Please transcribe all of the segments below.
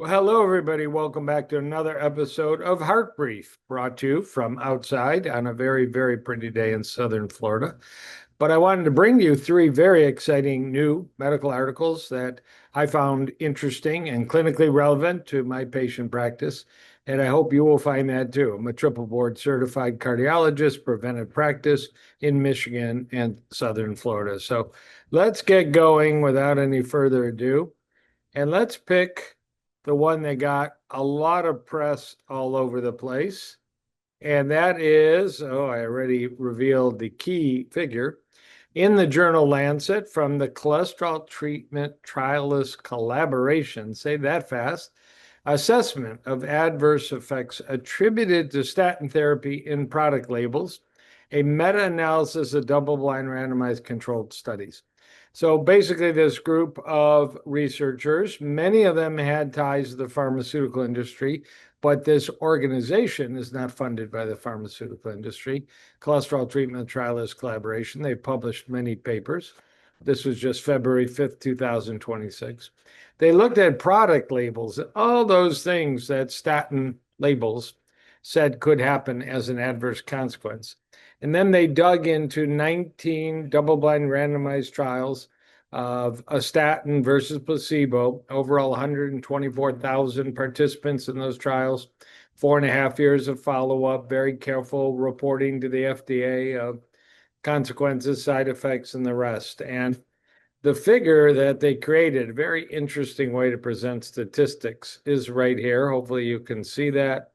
Well, hello, everybody. Welcome back to another episode of HeartBrief, brought to you from outside on a very, very pretty day in Southern Florida. But I wanted to bring you three very exciting new medical articles that I found interesting and clinically relevant to my patient practice. And I hope you will find that too. I'm a triple board certified cardiologist, preventive practice in Michigan and Southern Florida. So let's get going without any further ado. And let's pick the one that got a lot of press all over the place. And that is, I already revealed the key figure in the journal Lancet from the Cholesterol Treatment Trialist Collaboration, say that fast, assessment of adverse effects attributed to statin therapy in product labels, a meta-analysis of double-blind randomized controlled studies. So basically, this group of researchers, many of them had ties to the pharmaceutical industry, but this organization is not funded by the pharmaceutical industry. Cholesterol Treatment Trialist Collaboration. They published many papers. This was just February 5th, 2026. They looked at product labels, all those things that statin labels said could happen as an adverse consequence. And then they dug into 19 double-blind randomized trials of a statin versus placebo, overall 124,000 participants in those trials, 4.5 years of follow-up, very careful reporting to the FDA of consequences, side effects, and the rest. And the figure that they created, a very interesting way to present statistics, is right here. Hopefully you can see that.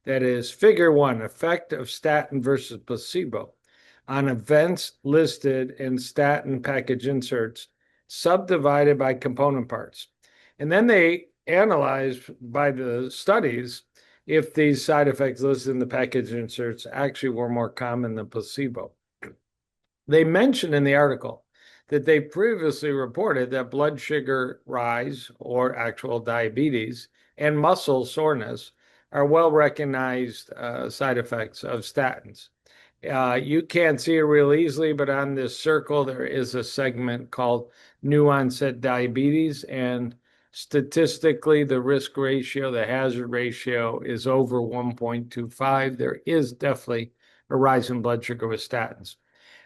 That is figure one, effect of statin versus placebo on events listed in statin package inserts, subdivided by component parts. And then they analyzed by the studies if these side effects listed in the package inserts actually were more common than placebo. They mentioned in the article that they previously reported that blood sugar rise or actual diabetes and muscle soreness are well-recognized side effects of statins. You can't see it real easily, but on this circle, there is a segment called new onset diabetes, and statistically, the risk ratio, the hazard ratio is over 1.25. There is definitely a rise in blood sugar with statins.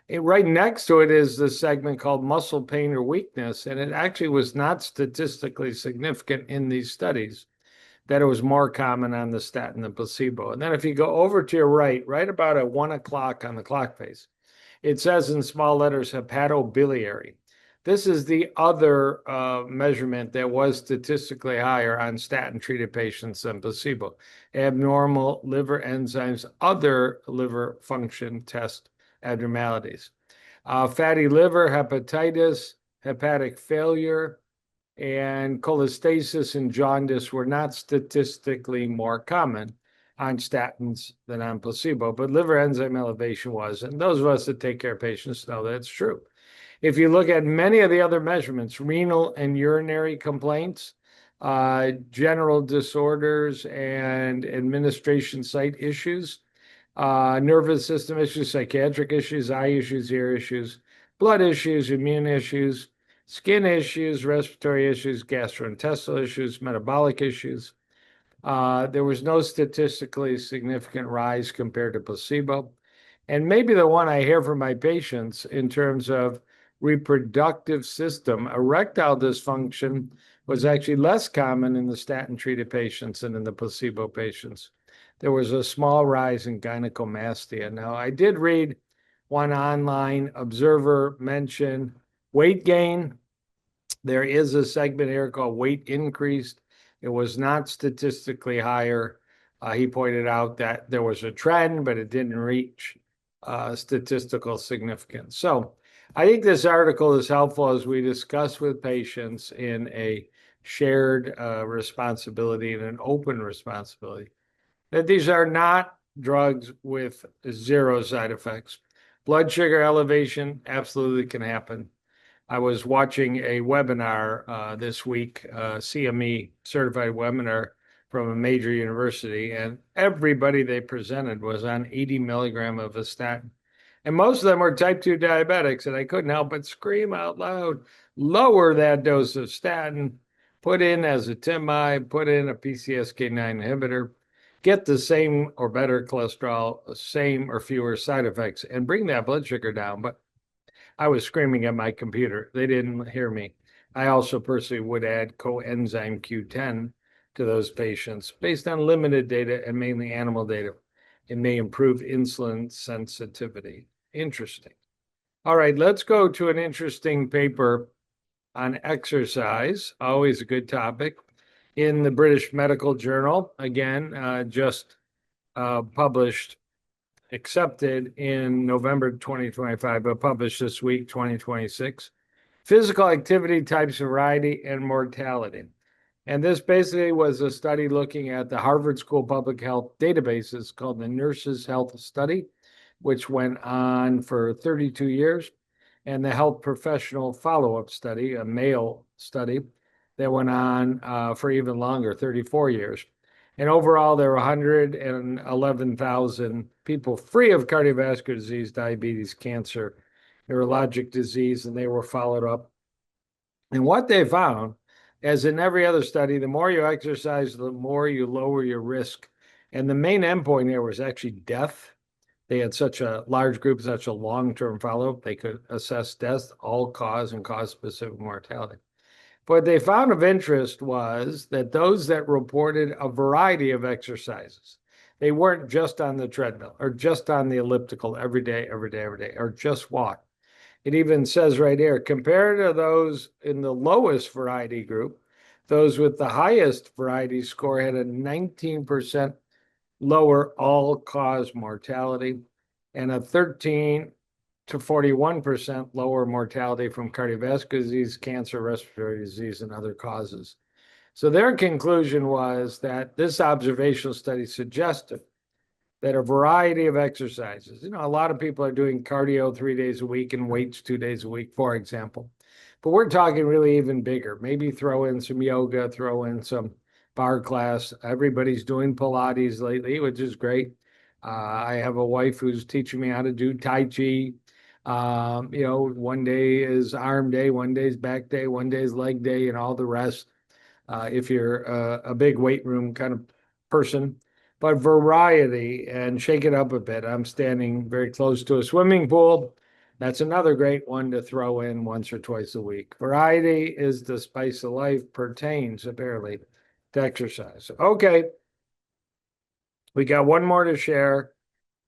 Right next to it is the segment called muscle pain or weakness, and it actually was not statistically significant in these studies that it was more common on the statin than placebo. And then if you go over to your right, right about at 1 o'clock on the clock face, it says in small letters hepatobiliary. This is the other measurement that was statistically higher on statin-treated patients than placebo. Abnormal liver enzymes, other liver function test abnormalities. Fatty liver, hepatitis, hepatic failure, and cholestasis and jaundice were not statistically more common on statins than on placebo, but liver enzyme elevation was. And those of us that take care of patients know that's true. If you look at many of the other measurements, renal and urinary complaints, general disorders and administration site issues, nervous system issues, psychiatric issues, eye issues, ear issues, blood issues, immune issues, skin issues, respiratory issues, gastrointestinal issues, metabolic issues. There was no statistically significant rise compared to placebo. And maybe the one I hear from my patients in terms of reproductive system, erectile dysfunction was actually less common in the statin-treated patients than in the placebo patients. There was a small rise in gynecomastia. Now, I did read one online observer mention weight gain. There is a segment here called weight increased. It was not statistically higher. He pointed out that there was a trend, but it didn't reach statistical significance. So I think this article is helpful as we discuss with patients in a shared responsibility and an open responsibility that these are not drugs with zero side effects. Blood sugar elevation absolutely can happen. I was watching a webinar this week, CME certified webinar from a major university, and everybody they presented was on 80 milligram of a statin. And most of them were type 2 diabetics, and I couldn't help but scream out loud, lower that dose of statin. put in as a TIMI, put in a PCSK9 inhibitor, get the same or better cholesterol, same or fewer side effects, and bring that blood sugar down. But I was screaming at my computer. They didn't hear me. I also personally would add coenzyme Q10 to those patients based on limited data and mainly animal data. It may improve insulin sensitivity. Interesting. All right, let's go to an interesting paper on exercise, always a good topic, in the British Medical Journal. Again, just published, accepted in November 2025, but published this week, 2026. Physical activity types, variety, and mortality. And this basically was a study looking at the Harvard School Public Health databases called the Nurses Health Study, which went on for 32 years, and the Health Professional Follow-Up Study, a male study that went on for even longer, 34 years. And overall, there were 111,000 people free of cardiovascular disease, diabetes, cancer, neurologic disease, and they were followed up. And what they found, as in every other study, the more you exercise, the more you lower your risk. And the main endpoint there was actually death. They had such a large group, such a long-term follow-up, they could assess death, all cause and cause-specific mortality. What they found of interest was that those that reported a variety of exercises, they weren't just on the treadmill or just on the elliptical every day, or just walk. It even says right here, compared to those in the lowest variety group, those with the highest variety score had a 19% lower all-cause mortality and a 13 to 41% lower mortality from cardiovascular disease, cancer, respiratory disease, and other causes. So their conclusion was that this observational study suggested that a variety of exercises, a lot of people are doing cardio 3 days a week and weights 2 days a week, for example. But we're talking really even bigger. Maybe throw in some yoga, throw in some bar class. Everybody's doing Pilates lately, which is great. I have a wife who's teaching me how to do Tai Chi. One day is arm day, one day is back day, one day is leg day, and all the rest. If you're a big weight room kind of person, but variety and shake it up a bit. I'm standing very close to a swimming pool. That's another great one to throw in once or twice a week. Variety is the spice of life, pertains apparently to exercise. Okay, we got one more to share,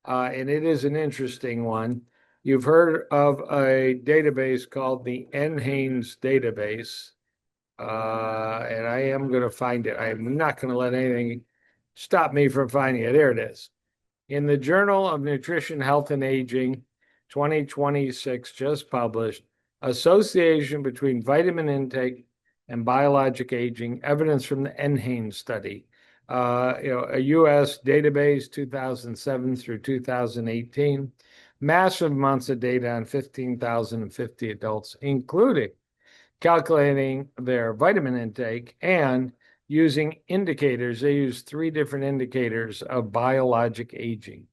and it is an interesting one. You've heard of a database called the NHANES database, and I am going to find it. I'm not going to let anything stop me from finding it. There it is. In the Journal of Nutrition, Health, and Aging, 2026, just published, Association Between Vitamin Intake and Biologic Aging, Evidence from the NHANES Study. A U.S. database, 2007 through 2018, massive amounts of data on 15,050 adults, including calculating their vitamin intake and using indicators. They use 3 different indicators of biologic aging.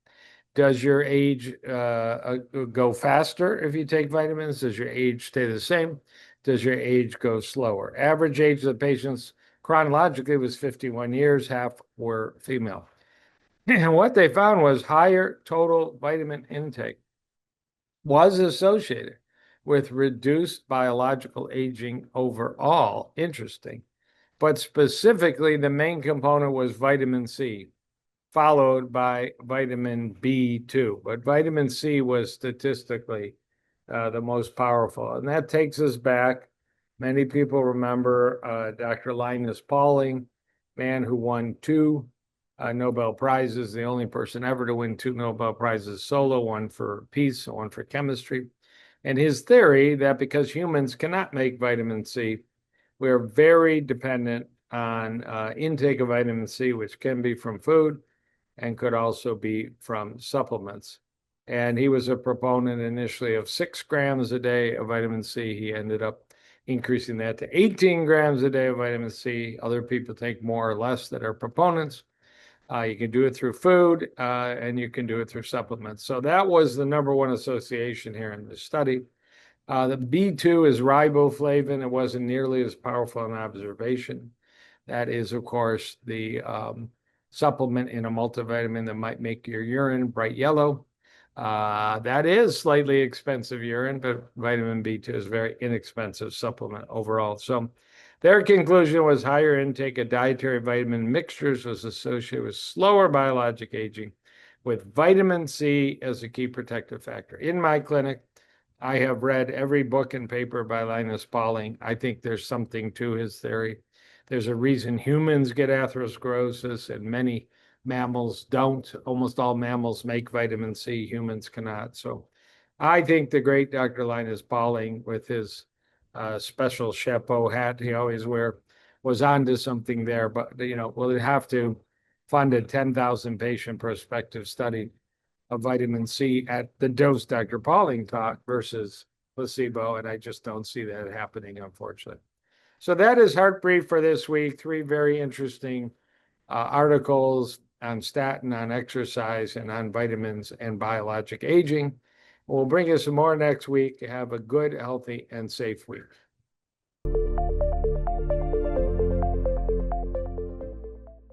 Does your age go faster if you take vitamins? Does your age stay the same? Does your age go slower? Average age of the patients chronologically was 51 years, half were female. And what they found was higher total vitamin intake was associated with reduced biological aging overall. Interesting. But specifically, the main component was vitamin C, followed by vitamin B2. But vitamin C was statistically the most powerful. And that takes us back. Many people remember Dr. Linus Pauling, man who won 2 Nobel Prizes, the only person ever to win 2 Nobel Prizes solo, one for peace, one for chemistry. And his theory that because humans cannot make vitamin C, we are very dependent on intake of vitamin C, which can be from food and could also be from supplements. And he was a proponent initially of 6 grams a day of vitamin C. He ended up increasing that to 18 grams a day of vitamin C. Other people take more or less that are proponents. You can do it through food, and you can do it through supplements. So that was the #1 association here in this study. The B2 is riboflavin. It wasn't nearly as powerful an observation. That is, of course, the supplement in a multivitamin that might make your urine bright yellow. That is slightly expensive urine, but vitamin B2 is a very inexpensive supplement overall. So their conclusion was higher intake of dietary vitamin mixtures was associated with slower biologic aging, with vitamin C as a key protective factor. In my clinic, I have read every book and paper by Linus Pauling. I think there's something to his theory. There's a reason humans get atherosclerosis and many mammals don't. Almost all mammals make vitamin C, humans cannot. So I think the great Dr. Linus Pauling, with his special chapeau hat he always wear, was onto something there. But, we'll have to fund a 10,000 patient prospective study of vitamin C at the dose Dr. Pauling taught versus placebo. And I just don't see that happening, unfortunately. So that is HeartBrief for this week. 3 very interesting articles on statin, on exercise, and on vitamins and biologic aging. We'll bring you some more next week. Have a good, healthy, and safe week.